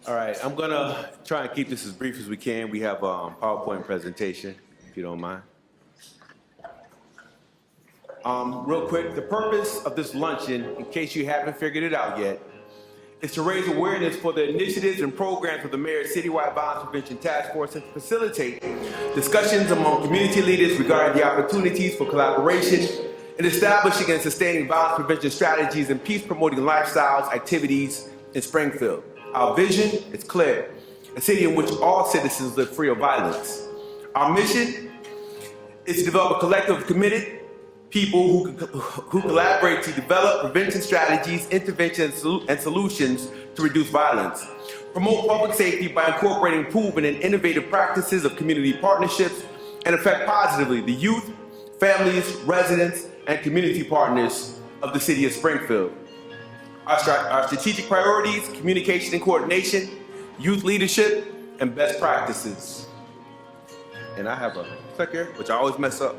All right, I'm gonna try and keep this as brief as we can. We have a PowerPoint presentation, if you don't mind. Real quick, the purpose of this luncheon, in case you haven't figured it out yet, is to raise awareness for the initiatives and programs of the Mayor's Citywide Violence Prevention Task Force and to facilitate discussions among community leaders regarding the opportunities for collaboration in establishing and sustaining violence prevention strategies and peace-promoting lifestyles, activities in Springfield. Our vision is clear: a city in which all citizens live free of violence. Our mission is to develop a collective of committed people who collaborate to develop prevention strategies, interventions, and solutions to reduce violence. Promote public safety by incorporating proven and innovative practices of community partnerships and affect positively the youth, families, residents, and community partners of the city of Springfield. Our strategic priorities: communication and coordination, youth leadership, and best practices. And I have a clicker, which I always mess up.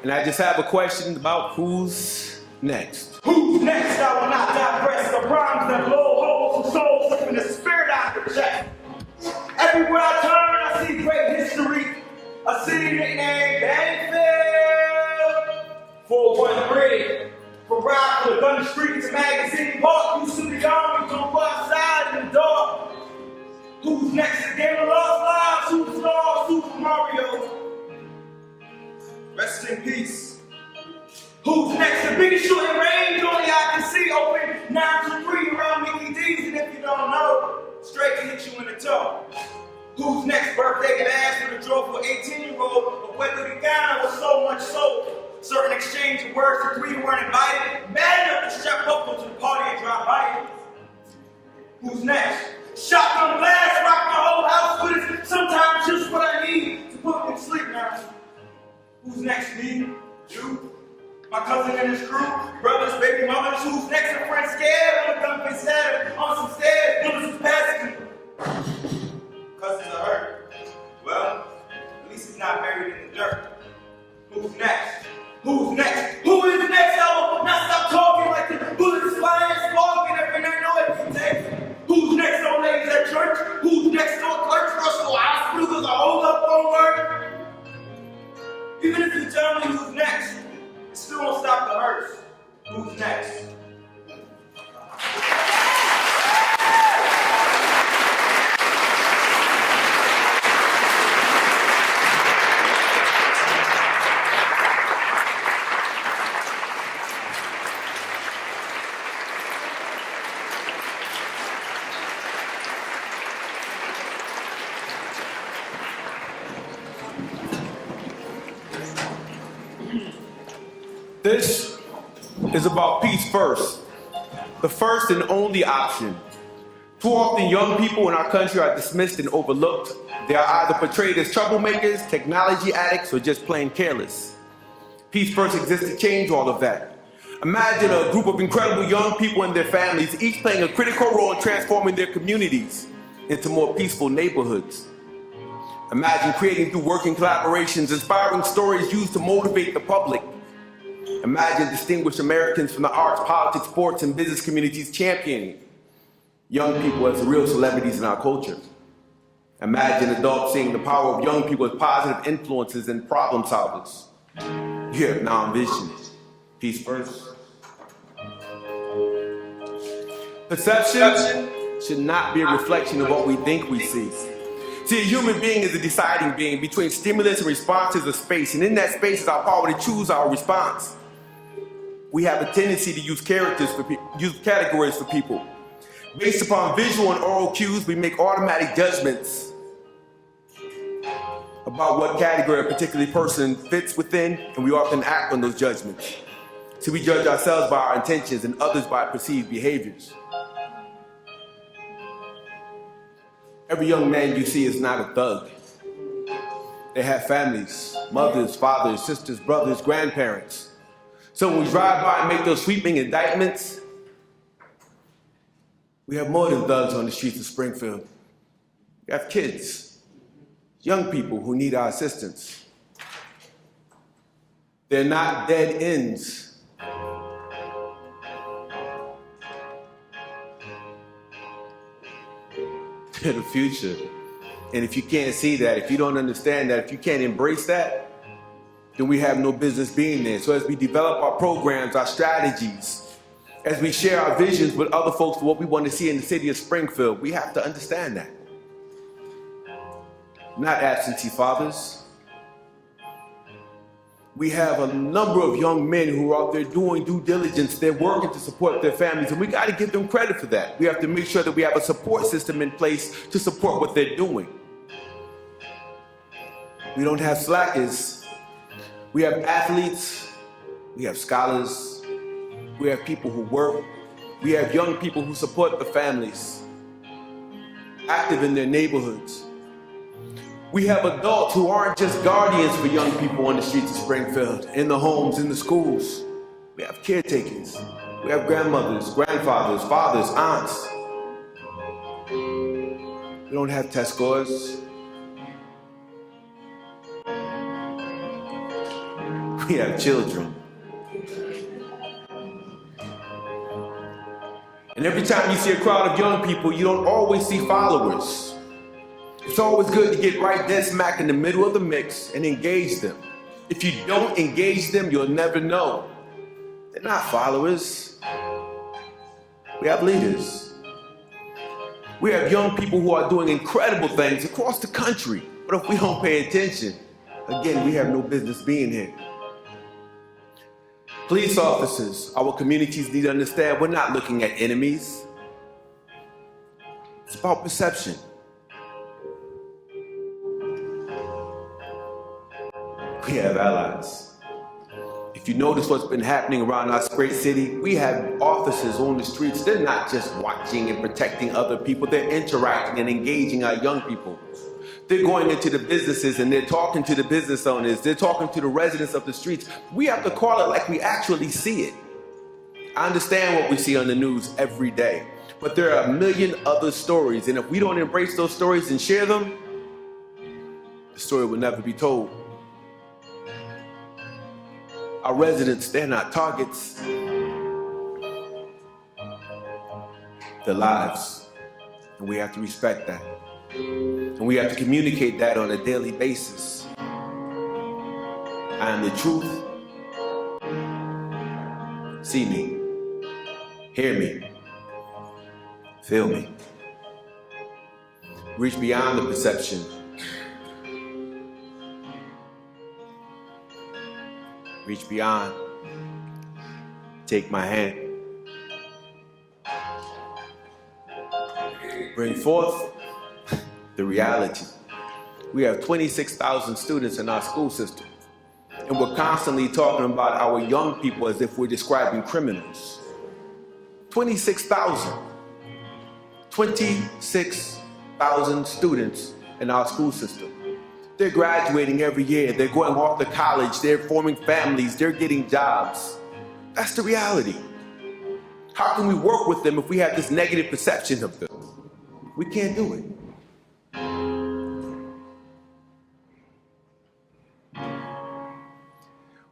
And I just have a question about who's next. Who's next? I will not digress. The rhymes that blow holes and souls, slipping the spirit out of the chest. Everywhere I turn, I see great history. A city nicknamed Danville. 413. From ride to the gun streets and magazine park, you see the army to go outside in the dark. Who's next? The game of lost lives. Who's lost? Super Mario. Rest in peace. Who's next? The biggest shooting range only I can see. Open 923 around Mickey D's, and if you don't know, straight to hit you in the toe. Who's next? Birthday bash with a joyful 18-year-old. But whether the guy was so much so, certain exchange of words to three weren't invited. Bad enough to strap up to the party and drop by. Who's next? Shotgun blast, rock my whole house with it. Sometimes just what I need to put me to sleep now. Who's next, me? You? My cousin and his crew? Brothers, baby mamas? Who's next? A friend scared on the gun face stabbed on some stairs. Bullets was passing. Cousins are hurt. Well, at least he's not buried in the dirt. Who's next? Who's next? Who is next? I will not stop talking like the bullets flying, sparking every night, know every day. Who's next? No ladies at church? Who's next? No clerks, rush to a hospital because I hold up on work. Even if you tell me who's next, it still won't stop the hurts. Who's next? This is about peace first, the first and only option. Too often, young people in our country are dismissed and overlooked. They are either portrayed as troublemakers, technology addicts, or just plain careless. Peace First exists to change all of that. Imagine a group of incredible young people and their families, each playing a critical role in transforming their communities into more peaceful neighborhoods. Imagine creating through working collaborations, inspiring stories used to motivate the public. Imagine distinguished Americans from the arts, politics, sports, and business communities championing young people as real celebrities in our culture. Imagine adults seeing the power of young people as positive influences and problem solvers. You have now envisioned peace first. Perception should not be a reflection of what we think we see. See, a human being is a deciding being between stimulus and responses of space, and in that space is our power to choose our response. We have a tendency to use categories for people. Based upon visual and oral cues, we make automatic judgments about what category a particular person fits within, and we often act on those judgments. So we judge ourselves by our intentions and others by perceived behaviors. Every young man you see is not a thug. They have families, mothers, fathers, sisters, brothers, grandparents. So when we drive by and make those sweeping indictments, we have more than thugs on the streets of Springfield. We have kids, young people who need our assistance. They're not dead ends. the future. And if you can't see that, if you don't understand that, if you can't embrace that, then we have no business being there. So as we develop our programs, our strategies, as we share our visions with other folks for what we want to see in the city of Springfield, we have to understand that. Not absentee fathers. We have a number of young men who are out there doing due diligence. They're working to support their families, and we got to give them credit for that. We have to make sure that we have a support system in place to support what they're doing. We don't have slackers. We have athletes. We have scholars. We have people who work. We have young people who support the families, active in their neighborhoods. We have adults who aren't just guardians for young people on the streets of Springfield, in the homes, in the schools. We have caretakers. We have grandmothers, grandfathers, fathers, aunts. We don't have test scores. We have children. And every time you see a crowd of young people, you don't always see followers. It's always good to get right dead smack in the middle of the mix and engage them. If you don't engage them, you'll never know. They're not followers. We have leaders. We have young people who are doing incredible things across the country. But if we don't pay attention, again, we have no business being here. Police officers, our communities need to understand we're not looking at enemies. It's about perception. We have allies. If you notice what's been happening around our great city, we have officers on the streets. They're not just watching and protecting other people, they're interacting and engaging our young people. They're going into the businesses and they're talking to the business owners. They're talking to the residents of the streets. We have to call it like we actually see it. I understand what we see on the news every day, but there are a million other stories. And if we don't embrace those stories and share them, the story will never be told. Our residents, they're not targets. They're lives. And we have to respect that. And we have to communicate that on a daily basis. I am the truth. See me. Hear me. Feel me. Reach beyond the perception. Reach beyond. Take my hand. Bring forth the reality. We have 26,000 students in our school system, and we're constantly talking about our young people as if we're describing criminals. 26,000. 26,000 students in our school system. They're graduating every year. They're going off to college. They're forming families. They're getting jobs. That's the reality. How can we work with them if we have this negative perception of them? We can't do it.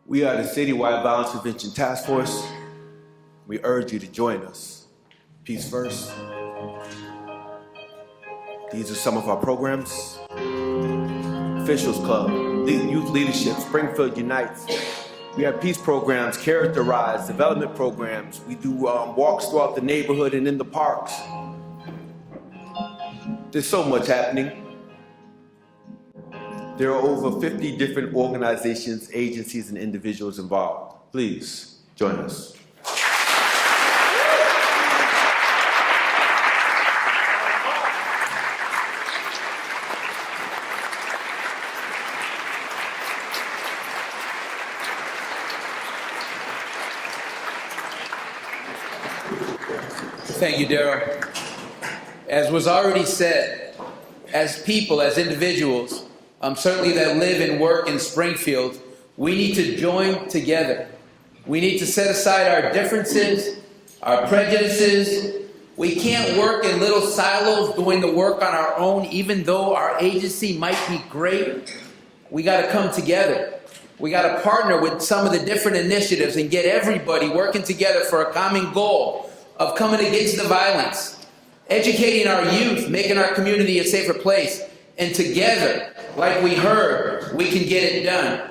We are the Citywide Violence Prevention Task Force. We urge you to join us. Peace first. These are some of our programs. Officials Club, Youth Leadership, Springfield Unites. We have peace programs, Character Rise, development programs. We do walks throughout the neighborhood and in the parks. There's so much happening. There are over 50 different organizations, agencies, and individuals involved. Please join us. Thank you, Darryl. As was already said, as people, as individuals, certainly that live and work in Springfield, we need to join together. We need to set aside our differences, our prejudices. We can't work in little silos doing the work on our own, even though our agency might be great. We got to come together. We got to partner with some of the different initiatives and get everybody working together for a common goal of coming against the violence. educating our youth, making our community a safer place. And together, like we heard, we can get it done.